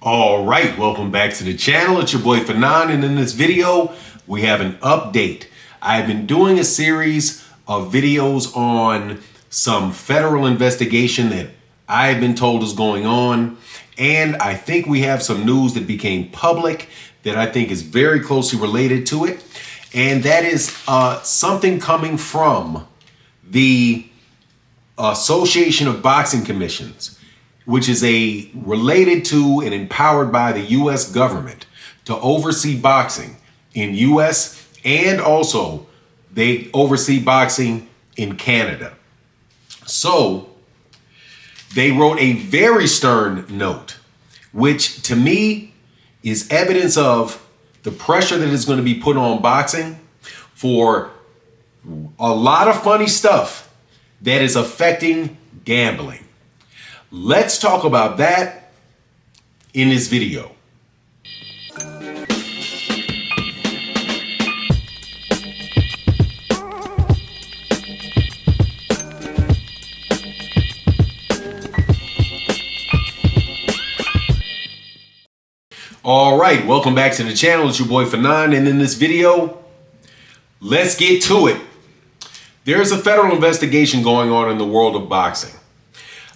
All right, welcome back to the channel. It's your boy Fanon, and in this video, we have an update. I've been doing a series of videos on some federal investigation that I've been told is going on, and I think we have some news that became public that I think is very closely related to it, and that is something coming from the Association of Boxing Commissions, which is related to and empowered by the U.S. government to oversee boxing in U.S. and also they oversee boxing in Canada. So they wrote a very stern note, which to me is evidence of the pressure that is going to be put on boxing for a lot of funny stuff that is affecting gambling. Let's talk about that in this video. All right, welcome back to the channel. It's your boy Fanon, and in this video, let's get to it. There's a federal investigation going on in the world of boxing.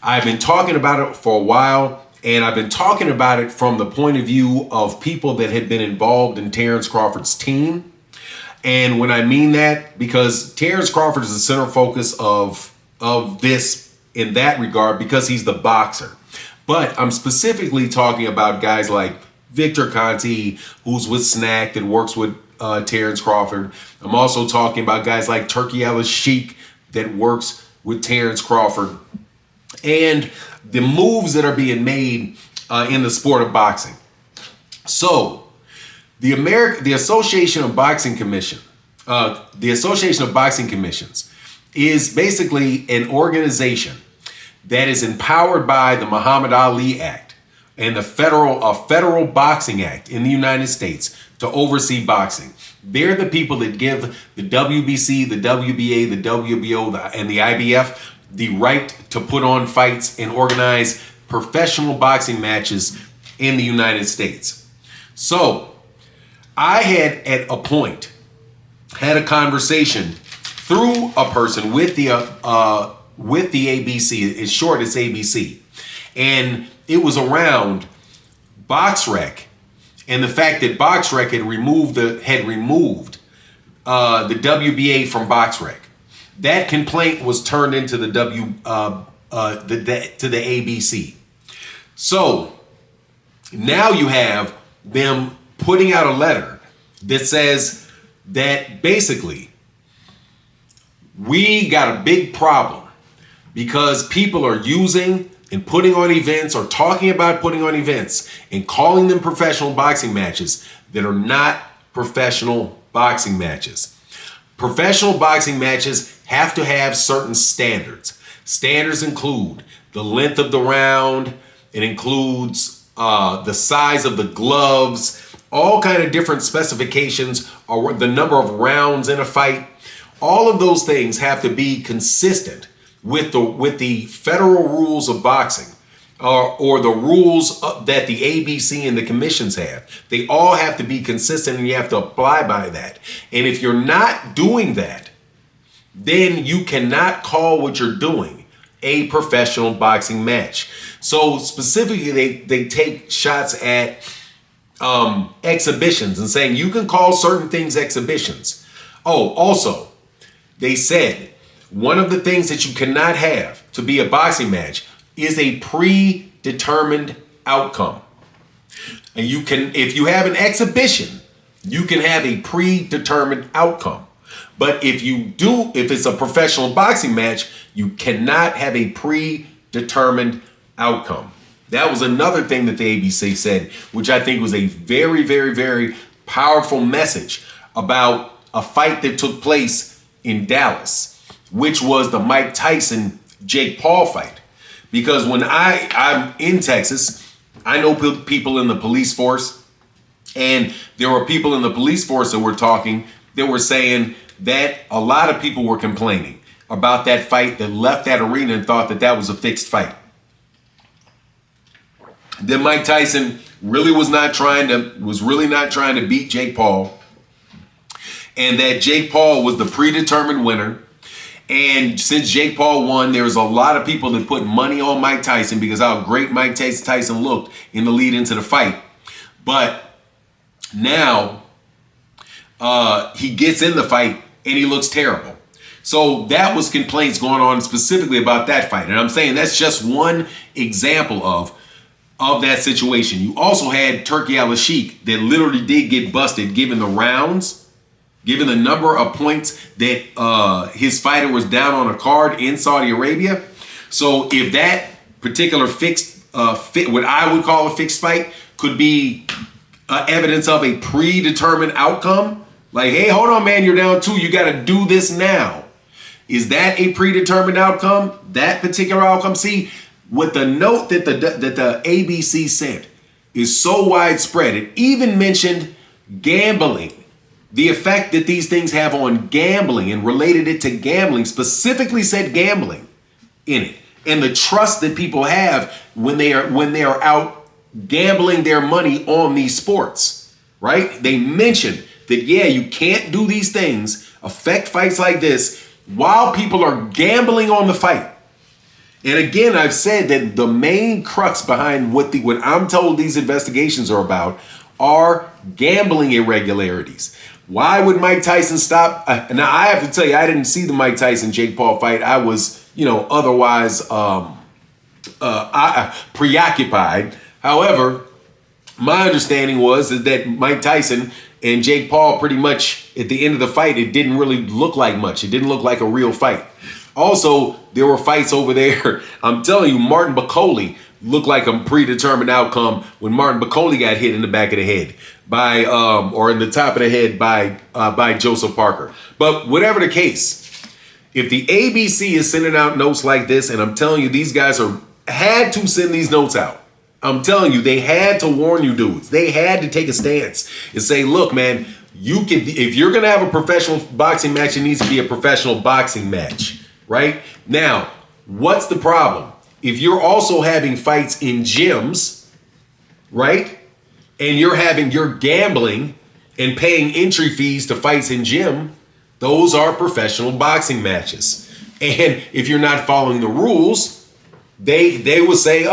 I've been talking about it for a while, and I've been talking about it from the point of view of people that had been involved in Terence Crawford's team. And when I mean that, because Terence Crawford is the center focus of this in that regard, because he's the boxer. But I'm specifically talking about guys like Victor Conti, who's with Snack, that works with Terence Crawford. I'm also talking about guys like Turkey Ellis Sheik that works with Terence Crawford. And the moves that are being made in the sport of boxing. So, the Association of Boxing Commission, the Association of Boxing Commissions, is basically an organization that is empowered by the Muhammad Ali Act and the Federal Boxing Act in the United States to oversee boxing. They're the people that give the WBC, the WBA, the WBO, and the IBF the right to put on fights and organize professional boxing matches in the United States. So I had at a point had a conversation through a person with the ABC. It's short, it's ABC, and it was around BoxRec and the fact that BoxRec had removed the WBA from BoxRec. That complaint was turned into the ABC. So now you have them putting out a letter that says that basically we got a big problem because people are using and putting on events or talking about putting on events and calling them professional boxing matches that are not professional boxing matches. Professional boxing matches have to have certain standards. Standards include the length of the round. It includes the size of the gloves, all kind of different specifications, or the number of rounds in a fight. All of those things have to be consistent with the federal rules of boxing, or the rules that the ABC and the commissions have. They all have to be consistent, and you have to apply by that. And if you're not doing that, then you cannot call what you're doing a professional boxing match. So specifically, they take shots at exhibitions and saying you can call certain things exhibitions. Oh, also, they said one of the things that you cannot have to be a boxing match is a predetermined outcome. And you can, if you have an exhibition, you can have a predetermined outcome. But if it's a professional boxing match, you cannot have a predetermined outcome. That was another thing that the ABC said, which I think was a very, very, very powerful message about a fight that took place in Dallas, which was the Mike Tyson Jake Paul fight. Because when I'm in Texas, I know people in the police force, and there were people in the police force that were talking, that were saying that a lot of people were complaining about that fight, that left that arena and thought that that was a fixed fight. that Mike Tyson really was not trying to beat Jake Paul, and that Jake Paul was the predetermined winner. And since Jake Paul won, there's a lot of people that put money on Mike Tyson because how great Mike Tyson looked in the lead into the fight. But now he gets in the fight and he looks terrible. So that was complaints going on specifically about that fight. And I'm saying that's just one example of that situation. You also had Turki Al-Sheikh that literally did get busted given the rounds, given the number of points that his fighter was down on a card in Saudi Arabia. So if that particular what I would call a fixed fight could be evidence of a predetermined outcome, like, hey, hold on, man, you're down 2, you got to do this now. Is that a predetermined outcome? That particular outcome? See, with the note that the ABC sent is so widespread, it even mentioned gambling, the effect that these things have on gambling, and related it to gambling, specifically said gambling in it, and the trust that people have when they are out gambling their money on these sports, right? They mentioned that, yeah, you can't do these things, affect fights like this, while people are gambling on the fight. And again, I've said that the main crux behind what I'm told these investigations are about are gambling irregularities. Why would Mike Tyson stop? Now, I have to tell you, I didn't see the Mike Tyson-Jake Paul fight. I was, otherwise preoccupied. However, my understanding was that Mike Tyson and Jake Paul, pretty much at the end of the fight, it didn't really look like much. It didn't look like a real fight. Also, there were fights over there. I'm telling you, Martin Bakole looked like a predetermined outcome when Martin Bakole got hit in the back of the head or in the top of the head by Joseph Parker. But whatever the case, if the ABC is sending out notes like this, and I'm telling you, these guys had to send these notes out. I'm telling you, they had to warn you dudes. They had to take a stance and say, look, man, if you're going to have a professional boxing match, it needs to be a professional boxing match, right? Now, what's the problem? If you're also having fights in gyms, right? And you're gambling and paying entry fees to fights in gym, those are professional boxing matches. And if you're not following the rules, they will say,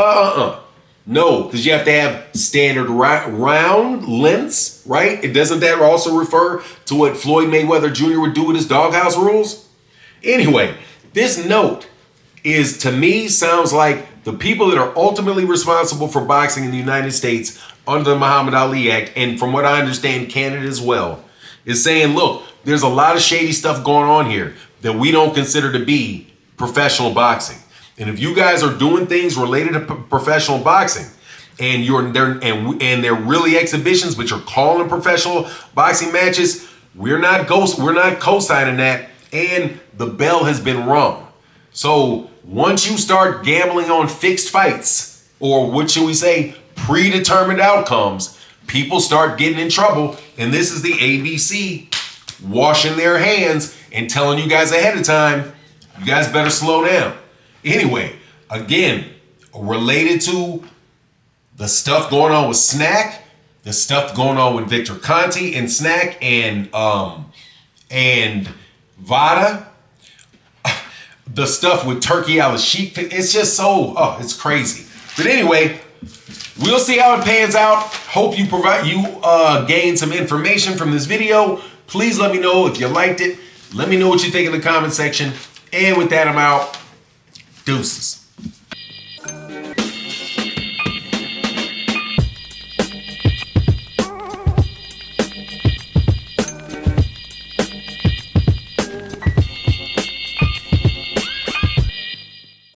no, because you have to have standard round lengths, right? Doesn't that also refer to what Floyd Mayweather Jr. would do with his doghouse rules? Anyway, this note to me, sounds like the people that are ultimately responsible for boxing in the United States under the Muhammad Ali Act, and from what I understand, Canada as well, is saying, look, there's a lot of shady stuff going on here that we don't consider to be professional boxing. And if you guys are doing things related to professional boxing, and they're really exhibitions, but you're calling professional boxing matches, we're not co-signing that, and the bell has been rung. So once you start gambling on fixed fights, or what should we say, predetermined outcomes, people start getting in trouble, and this is the ABC washing their hands and telling you guys ahead of time, you guys better slow down. Anyway, again, related to the stuff going on with Snack, the stuff going on with Victor Conte and Snack and Vada, the stuff with Turki Al-Sheikh, it's just it's crazy. But anyway, we'll see how it pans out. Hope you gain some information from this video. Please let me know if you liked it. Let me know what you think in the comment section. And with that, I'm out. Deuces.